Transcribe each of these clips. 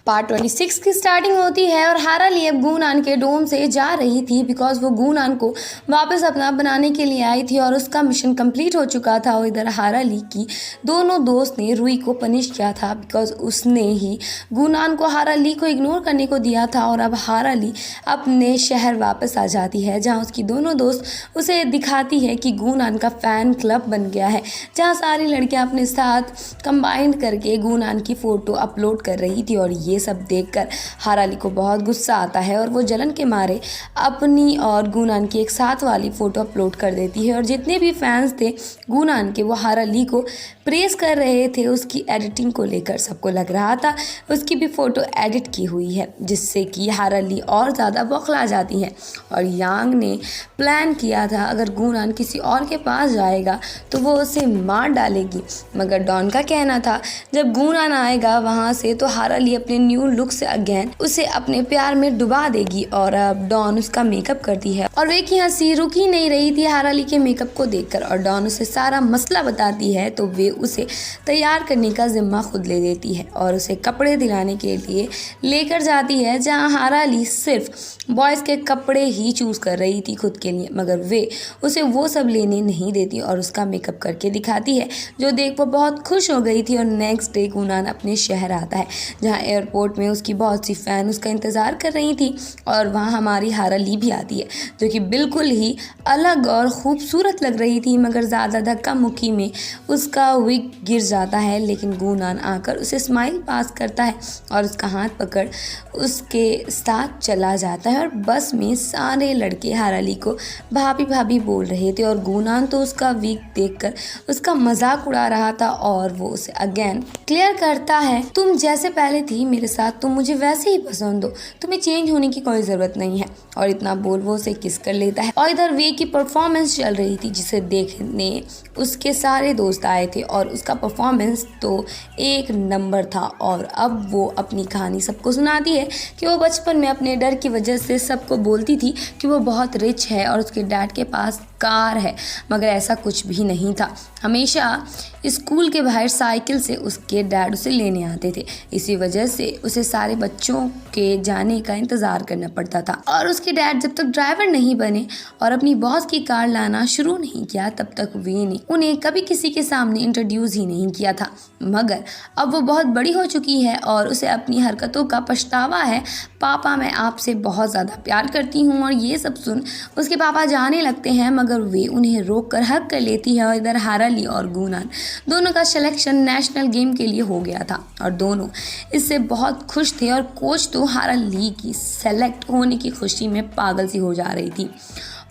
Part 26 की starting होती है और हारा ली अब गूनान के डोम से जा रही थी बिकॉज वो गूनान को वापस अपना बनाने के लिए आई थी और उसका मिशन कंप्लीट हो चुका था। और इधर हारा ली की दोनों दोस्त ने रुई को पनिश किया था बिकॉज उसने ही गूनान को हारा ली को इग्नोर करने को दिया था। और अब हारा ली अपने शहर वापस आ जाती है जहाँ उसकी दोनों दोस्त उसे दिखाती है कि गूनान का फ़ैन क्लब बन गया है, जहाँ सारी लड़कियाँ अपने साथ कंबाइंड करके गूनान की फ़ोटो अपलोड कर रही थी। और ये सब देखकर हारा ली को बहुत गुस्सा आता है और वो जलन के मारे अपनी और गूनान की एक साथ वाली फ़ोटो अपलोड कर देती है। और जितने भी फैंस थे गूनान के वो हारा ली को प्रेस कर रहे थे उसकी एडिटिंग को लेकर। सबको लग रहा था उसकी भी फ़ोटो एडिट की हुई है, जिससे कि हारा ली और ज़्यादा बौखला जाती है। और यांग ने प्लान किया था अगर गूनान किसी और के पास जाएगा तो वो उसे मार डालेगी, मगर डॉन का कहना था जब गूनान आएगा वहाँ से तो हारा ली अपने न्यू लुक से अगेन उसे अपने प्यार में डुबा देगी। और अब डॉन उसका मेकअप करती है और वे की हंसी रुक ही नहीं रही थी हारा ली के मेकअप को देखकर। और डॉन उसे सारा मसला बताती है तो वे उसे तैयार करने का जिम्मा खुद ले लेती है और उसे कपड़े दिलाने के लिए लेकर जाती है, जहाँ हारा ली सिर्फ बॉयज़ के कपड़े ही चूज़ कर रही थी खुद के लिए, मगर वे उसे वो सब लेने नहीं देती और उसका मेकअप करके दिखाती है, जो देख वो बहुत खुश हो गई थी। और नेक्स्ट डे गूनान अपने शहर आता है जहाँ एयरपोर्ट में उसकी बहुत सी फ़ैन उसका इंतज़ार कर रही थी। और वहाँ हमारी हारा ली भी आती है जो कि बिल्कुल ही अलग और ख़ूबसूरत लग रही थी, मगर ज़्यादा धक्का मुक्की में उसका विग गिर जाता है। लेकिन गूनान आकर उसे स्माइल पास करता है और उसका हाथ पकड़ उसके साथ चला जाता है। और बस में सारे लड़के हारा ली को भाभी भाभी बोल रहे थे और गूनान तो उसका विग देखकर उसका मजाक उड़ा रहा था। और वो उसे अगेन क्लियर करता है तुम जैसे पहले थी मेरे साथ, तुम मुझे वैसे ही पसंद हो, तुम्हें चेंज होने की कोई ज़रूरत नहीं है। और इतना बोल वो उसे किस कर लेता है। और इधर वे की परफॉर्मेंस चल रही थी जिसे देखने उसके सारे दोस्त आए थे और उसका परफॉर्मेंस तो एक नंबर था। और अब वो अपनी कहानी सबको सुनाती है कि वो बचपन में अपने डर की वजह से सबको बोलती थी कि वो बहुत रिच है और उसके डैड के पास कार है, मगर ऐसा कुछ भी नहीं था। हमेशा स्कूल के बाहर साइकिल से उसके डैड उसे लेने आते थे, इसी वजह से उसे सारे बच्चों के जाने का इंतज़ार करना पड़ता था। और उसके डैड जब तक ड्राइवर नहीं बने और अपनी बॉस की कार लाना शुरू नहीं किया तब तक वे ने उन्हें कभी किसी के सामने इंट्रोड्यूस ही नहीं किया था। मगर अब वो बहुत बड़ी हो चुकी है और उसे अपनी हरकतों का पछतावा है। पापा मैं आपसे बहुत ज़्यादा प्यार करती हूँ। और ये सब सुन उसके पापा जाने लगते हैं, मगर वे उन्हें रोक कर हक कर लेती है। और इधर हारा ली और गूनान दोनों का सिलेक्शन नेशनल गेम के लिए हो गया था और दोनों इससे बहुत खुश थे। और कोच तो हारा ली की सेलेक्ट होने की खुशी में पागल सी हो जा रही थी।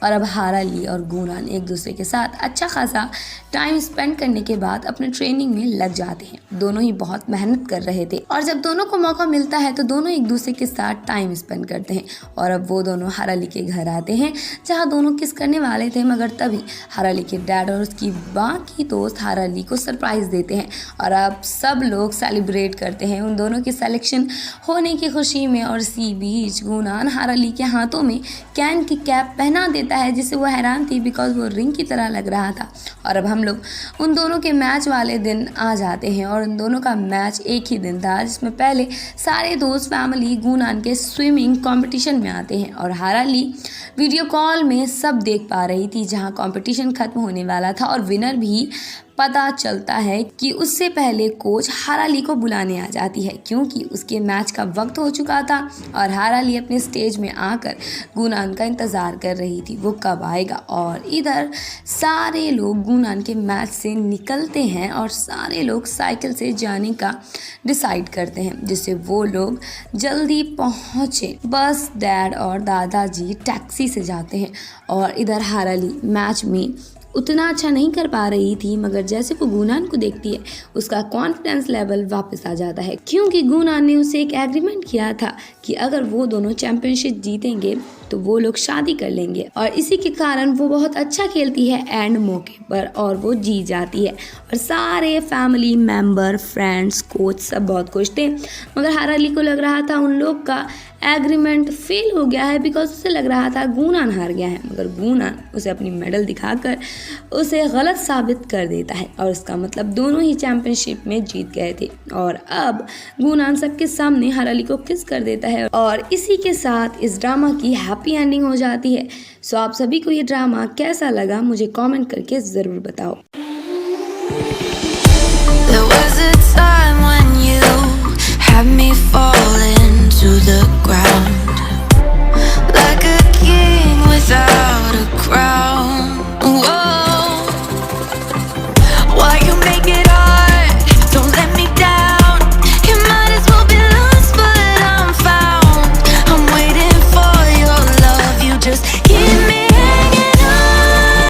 और अब हारा ली और गूनान एक दूसरे के साथ अच्छा खासा टाइम स्पेंड करने के बाद अपने ट्रेनिंग में लग जाते हैं। दोनों ही बहुत मेहनत कर रहे थे और जब दोनों को मौका मिलता है तो दोनों एक दूसरे के साथ टाइम स्पेंड करते हैं। और अब वो दोनों हारा ली के घर आते हैं जहाँ दोनों किस करने वाले थे, मगर तभी हारा ली के डैड और उसकी बाकी दोस्त हारा ली को सरप्राइज़ देते हैं। और अब सब लोग सेलिब्रेट करते हैं उन दोनों की सिलेक्शन होने की खुशी में। और इसी बीच गूनान हारा ली के हाथों में कैन की कैप पहना देता है, जिससे वो हैरान थी बिकॉज वो रिंग की तरह लग रहा था। और अब हम लोग उन दोनों के मैच वाले दिन आ जाते हैं और उन दोनों का मैच एक ही दिन था, जिसमें पहले सारे दोस्त फैमिली गूनान के स्विमिंग कंपटीशन में आते हैं। और हारा ली वीडियो कॉल में सब देख पा रही थी जहां कंपटीशन खत्म होने वाला था और विनर भी पता चलता है कि उससे पहले कोच हारा ली को बुलाने आ जाती है क्योंकि उसके मैच का वक्त हो चुका था। और हारा ली अपने स्टेज में आकर गूनान का इंतज़ार कर रही थी वो कब आएगा। और इधर सारे लोग गूनान के मैच से निकलते हैं और सारे लोग साइकिल से जाने का डिसाइड करते हैं, जिससे वो लोग जल्दी पहुँचे। बस डैड और दादाजी टैक्सी से जाते हैं। और इधर हारा ली मैच में उतना अच्छा नहीं कर पा रही थी, मगर जैसे वो गूनान को देखती है उसका कॉन्फिडेंस लेवल वापस आ जाता है क्योंकि गूनान ने उसे एक एग्रीमेंट किया था कि अगर वो दोनों चैंपियनशिप जीतेंगे तो वो लोग शादी कर लेंगे। और इसी के कारण वो बहुत अच्छा खेलती है एंड मौके पर और वो जीत जाती है। और सारे फैमिली मेम्बर, फ्रेंड्स, कोच सब बहुत खुश थे, मगर हारा ली को लग रहा था उन लोग का एग्रीमेंट फेल हो गया है बिकॉज उसे लग रहा था गूनान हार गया है। मगर गूनान उसे अपनी मेडल दिखाकर उसे गलत साबित कर देता है और इसका मतलब दोनों ही चैंपियनशिप में जीत गए थे। और अब गुनान सबके सामने हराली को किस कर देता है और इसी के साथ इस ड्रामा की हैप्पी एंडिंग हो जाती है। सो आप सभी को ये ड्रामा कैसा लगा मुझे कमेंट करके ज़रूर बताओ। There was a time when you had me falling to the ground.